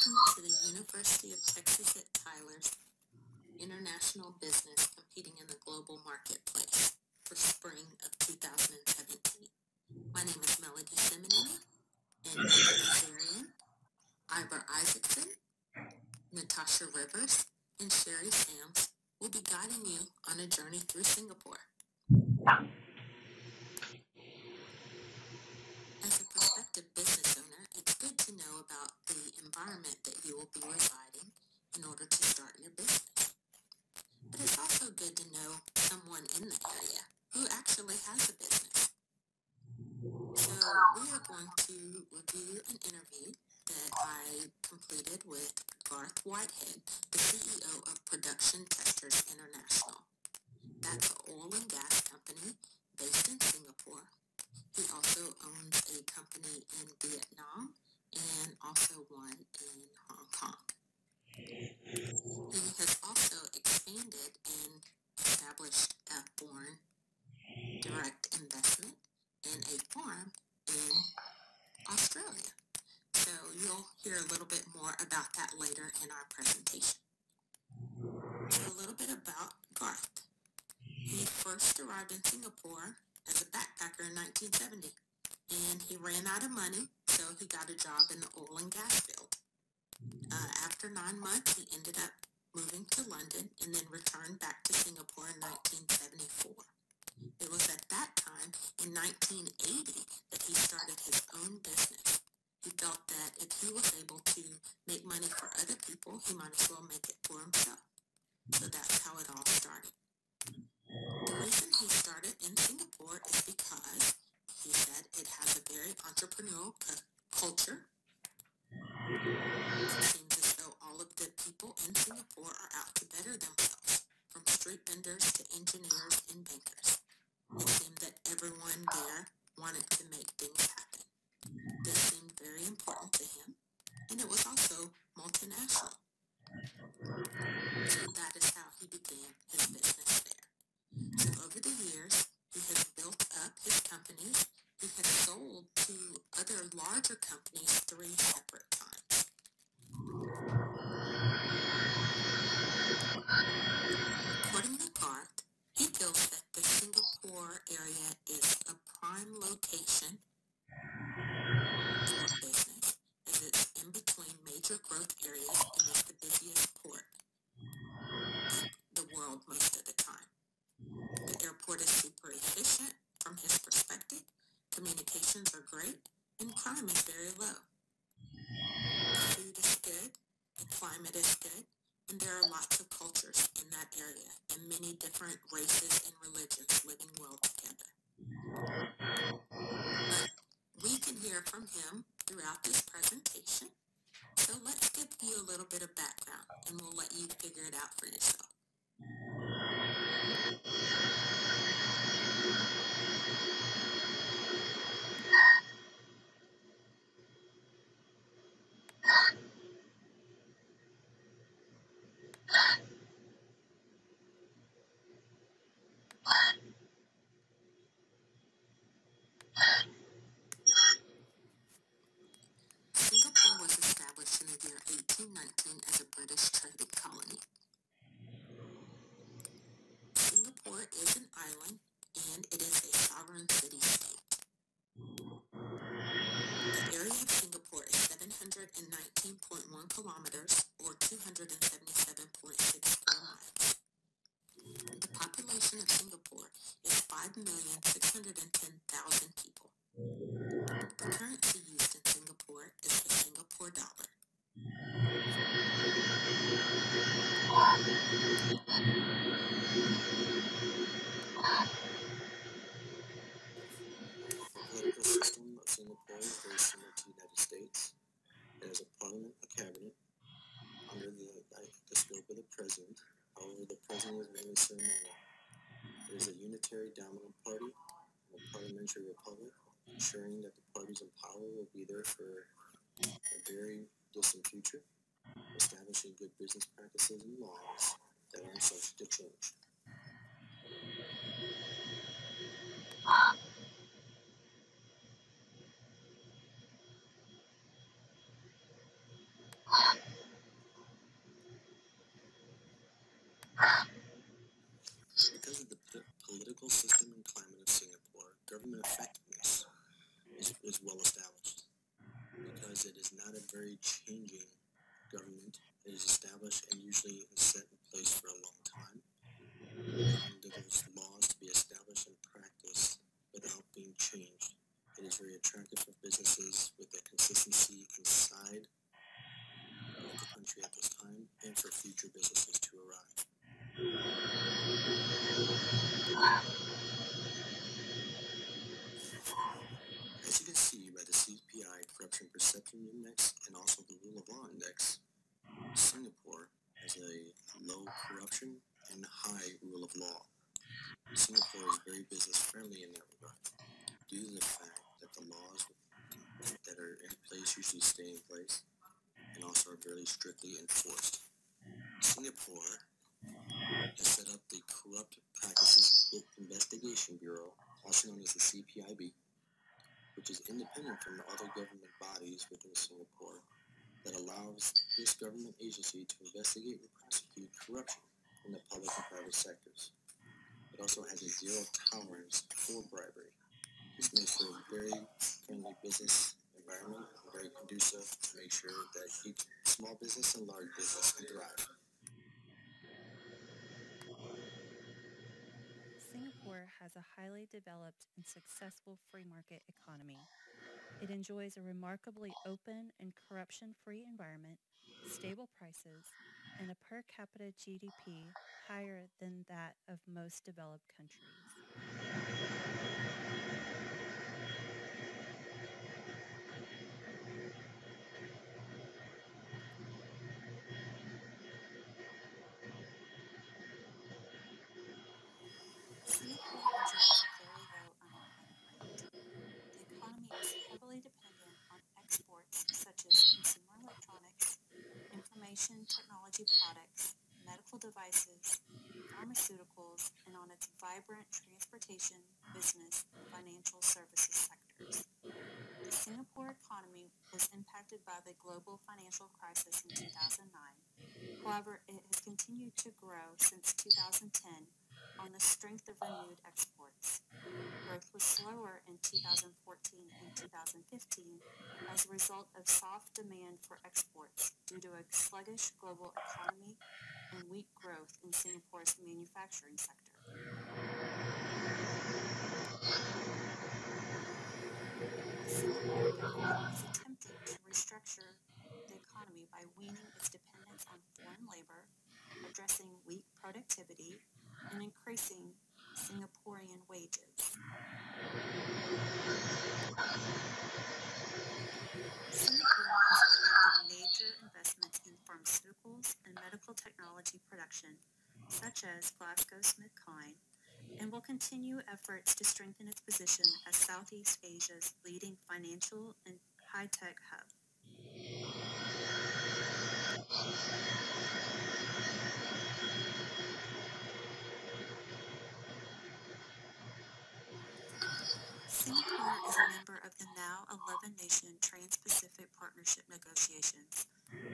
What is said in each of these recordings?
Welcome to the University of Texas at Tyler's International Business Competing in the Global Marketplace for spring of 2017. My name is Melody Simonini, and Anna Azarian, Ivor Isaacson, Natasha Rivers, and Sherry Sams will be guiding you on a journey through Singapore. As a prospective business owner, it's good to know about the environment that you will be residing in order to start your business. But it's also good to know someone in the area who actually has a business. So we are going to review an interview that I completed with Garth Whitehead, the CEO of Production Testers International. That's an oil and gas company based in Singapore. He also owns a company in Vietnam and also one in Hong Kong. He has also expanded and established a foreign direct investment and a farm in Australia. So you'll hear a little bit more about that later in our presentation. So a little bit about Garth. He first arrived in Singapore as a backpacker in 1970, and he ran out of money, so he got a job in the oil and gas field. After 9 months, he ended up moving to London and then returned back to Singapore in 1974. It was at that time, in 1980, that he started his own business. He felt that if he was able to make money for other people, he might as well make it for himself. So that's how it all started. The reason he started in Singapore is because he said it has a very entrepreneurial culture. It seems as though all of the people in Singapore are out to better themselves, from street vendors to engineers and bankers. It seemed that everyone there wanted to make things happen. This seemed very important to him, and it was also multinational. So that is how he began his business there. So over the years, he has built up his companies. He has sold to other larger companies 3 separate times. According to Garth, he feels that the Singapore area is a prime location for business, as it's in between major growth areas and is the busiest port in the world most of the time. The airport is super efficient from his perspective, communications are great, and crime is very low. The food is good, the climate is good, and there are lots of cultures in that area, and many different races and religions living well together. But we can hear from him throughout this presentation, so let's give you a little bit of background, and we'll let you figure it out for yourself. Singapore was established in the year 1819 as a British trading colony. Singapore is an island, and it is a sovereign city-state. The area of Singapore is 719.1 kilometers, or 277.6 square miles. The population of Singapore is 5,610,000 people. The currency used in Singapore is the Singapore dollar. The political system of Singapore is very similar to the United States. It has a parliament, a cabinet, under the scope of the president. However, the president is very ceremonial. It is a unitary dominant party, a parliamentary republic, ensuring that the parties in power will be there for a very distant future, establishing good business practices and laws that aren't subject to change. constantly changing government. It is established and usually set in place for a long time, allowing those laws to be established and practiced without being changed. It is very attractive for businesses with the consistency inside of the country at this time and for future businesses to arrive. As you can see by the CPI Corruption Perception Index and also the Rule of Law Index, Singapore has a low corruption and high rule of law. Singapore is very business friendly in that regard, due to the fact that the laws that are in place usually stay in place and also are very strictly enforced. Singapore has set up the Corrupt Practices Investigation Bureau, also known as the CPIB, which is independent from the other government bodies within Singapore, that allows this government agency to investigate and prosecute corruption in the public and private sectors. It also has a zero tolerance for bribery. This makes for a very friendly business environment, very conducive to make sure that each small business and large business can thrive. Singapore has a highly developed and successful free market economy. It enjoys a remarkably open and corruption-free environment, stable prices, and a per capita GDP higher than that of most developed countries. Singapore enjoys a very low unemployment rate. The economy is heavily dependent on exports such as consumer electronics, information technology products, medical devices, pharmaceuticals, and on its vibrant transportation, business, and financial services sectors. The Singapore economy was impacted by the global financial crisis in 2009. However, it has continued to grow since 2010 on the strength of renewed exports. Growth was slower in 2014 and 2015 as a result of soft demand for exports due to a sluggish global economy and weak growth in Singapore's manufacturing sector. The Singapore government is attempting to restructure the economy by weaning its dependence on foreign labor, addressing weak productivity, and increasing Singaporean wages. Singapore has attracted major investments in pharmaceuticals and medical technology production, such as GlaxoSmithKline, and will continue efforts to strengthen its position as Southeast Asia's leading financial and high-tech hub. Singapore is a member of the now 11-nation Trans-Pacific Partnership negotiations,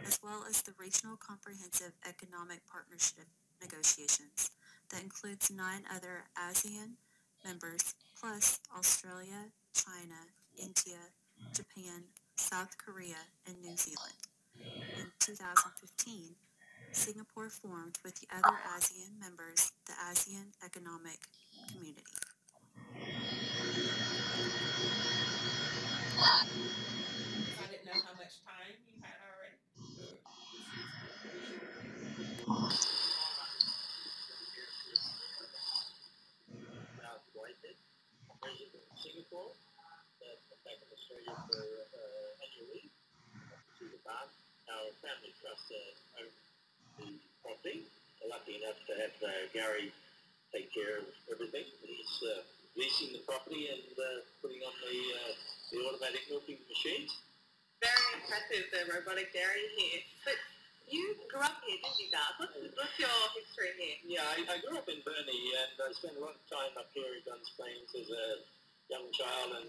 as well as the Regional Comprehensive Economic Partnership negotiations that includes 9 other ASEAN members, plus Australia, China, India, Japan, South Korea, and New Zealand. In 2015, Singapore formed with the other ASEAN members the ASEAN Economic Community. I didn't know how much time you had already. President of Singapore, come back in Australia for annual leave to see the farm. Our family trust owned the property. We're lucky enough to have Gary take care of everything. He's leasing the property and putting on the automatic milking machines. Very impressive, the robotic dairy here. But you grew up here, didn't you, Garth? What's your history here? Yeah, I grew up in Burnie and I spent a lot of time up here in Duns Plains as a young child, and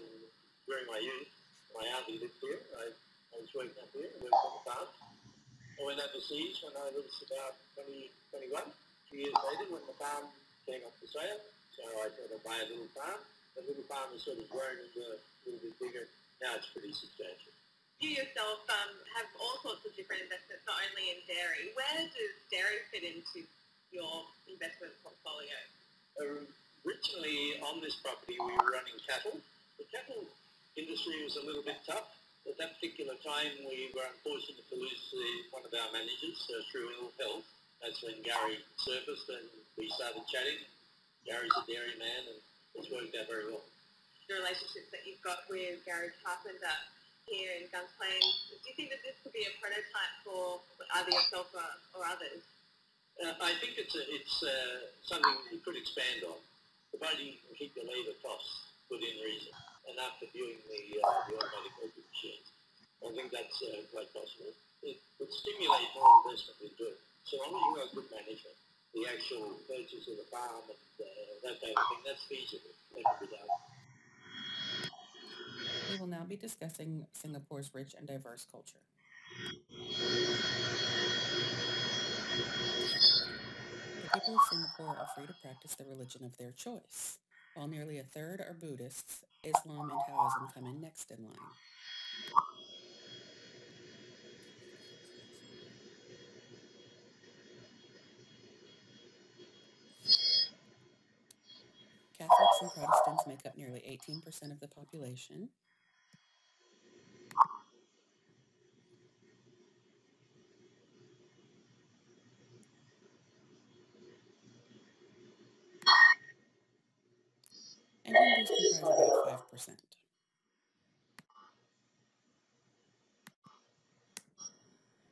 during my youth, my auntie lived here. I was working up here, I worked on the farm. I went overseas when I was about 21 years later when the farm came up for sale. So I thought I'd buy a little farm. The little farm has sort of grown into a little bit bigger. Now it's pretty substantial. You yourself have all sorts of different investments, not only in dairy. Where does dairy fit into your investment portfolio? Originally on this property we were running cattle. The cattle industry was a little bit tough. At that particular time we were unfortunate to lose one of our managers through ill health. That's when Gary surfaced and we started chatting. Gary's a dairy man and it's worked out very well. The relationships that you've got with Gary Carpenter here in Gunns Plains, do you think that this could be a prototype for either yourself or others? I think it's something you could expand on, providing you can keep the labour costs within reason. And after viewing the automatic milking machines, I think that's quite possible. It would stimulate more investment into it. So long as you have good management, the actual purchase of the farm and that type of thing, that's feasible. That could be done. We will now be discussing Singapore's rich and diverse culture. The people of Singapore are free to practice the religion of their choice. While nearly a third are Buddhists, Islam and Taoism come in next in line. Catholics and Protestants make up nearly 18% of the population. And Hindus comprise about 5%.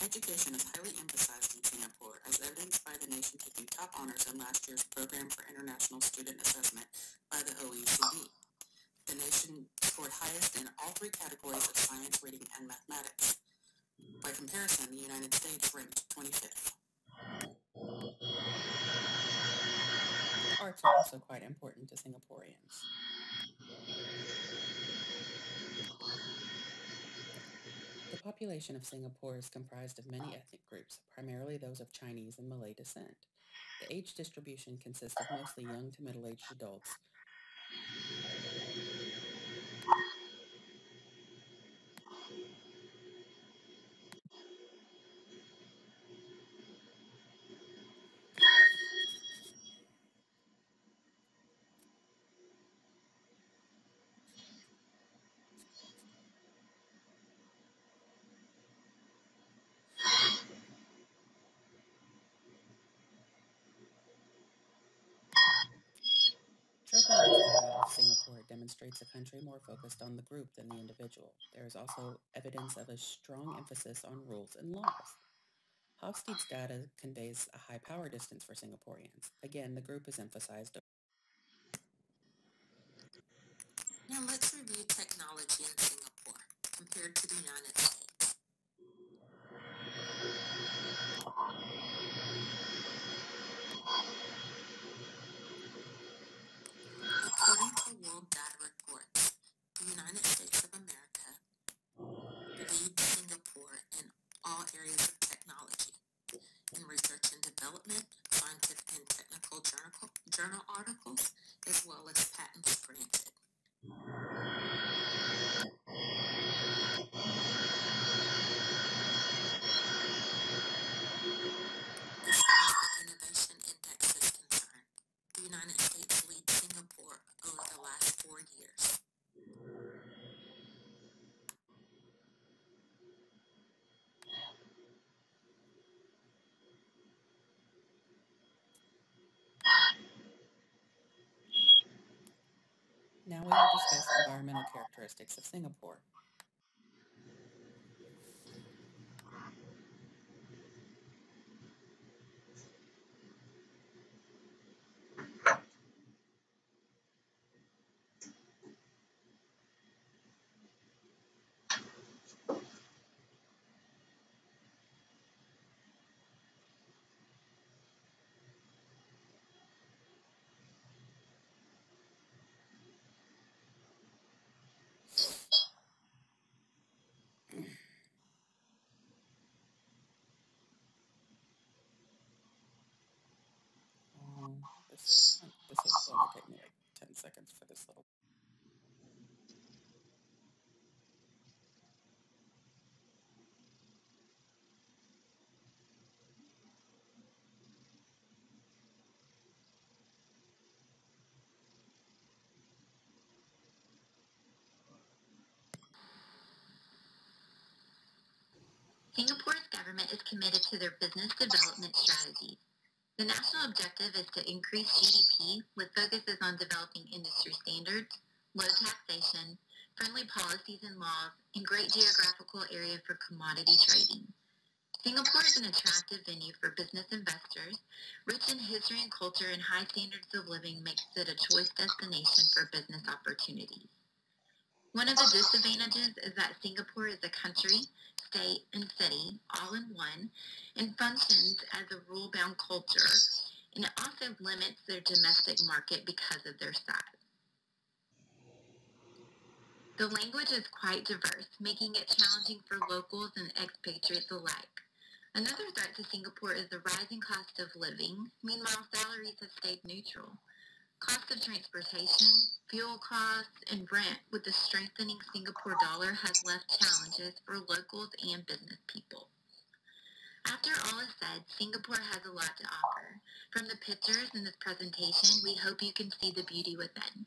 Education is highly emphasized in Singapore, as evidenced by the nation taking top honors in last year's Program for International Student Assessment by the OECD. The nation scored highest in all three categories of science, reading, and mathematics. By comparison, the United States ranked 25th. Arts are also quite important to Singaporeans. The population of Singapore is comprised of many ethnic groups, primarily those of Chinese and Malay descent. The age distribution consists of mostly young to middle-aged adults. Troconard's data of Singapore demonstrates a country more focused on the group than the individual. There is also evidence of a strong emphasis on rules and laws. Hofstede's data conveys a high power distance for Singaporeans. Again, the group is emphasized. Now let's review technology in Singapore compared to the United States. According to World Data Reports, the United States of America leads Singapore in all areas of technology, in research and development, scientific and technical journal articles, as well as patents granted. As far as the Innovation Index is concerned, the United States leads Singapore over the last 4 years. Now we will discuss environmental characteristics of Singapore. This will only take me like 10 seconds for this little. Singapore's government is committed to their business development strategies. The national objective is to increase GDP with focuses on developing industry standards, low taxation, friendly policies and laws, and great geographical area for commodity trading. Singapore is an attractive venue for business investors. Rich in history and culture and high standards of living makes it a choice destination for business opportunities. One of the disadvantages is that Singapore is a country, state, and city all in one and functions as a rule-bound culture, and it also limits their domestic market because of their size. The language is quite diverse, making it challenging for locals and expatriates alike. Another threat to Singapore is the rising cost of living. Meanwhile, salaries have stayed neutral. Cost of transportation, fuel costs, and rent with the strengthening Singapore dollar has left challenges for locals and business people. After all is said, Singapore has a lot to offer. From the pictures in this presentation, we hope you can see the beauty within.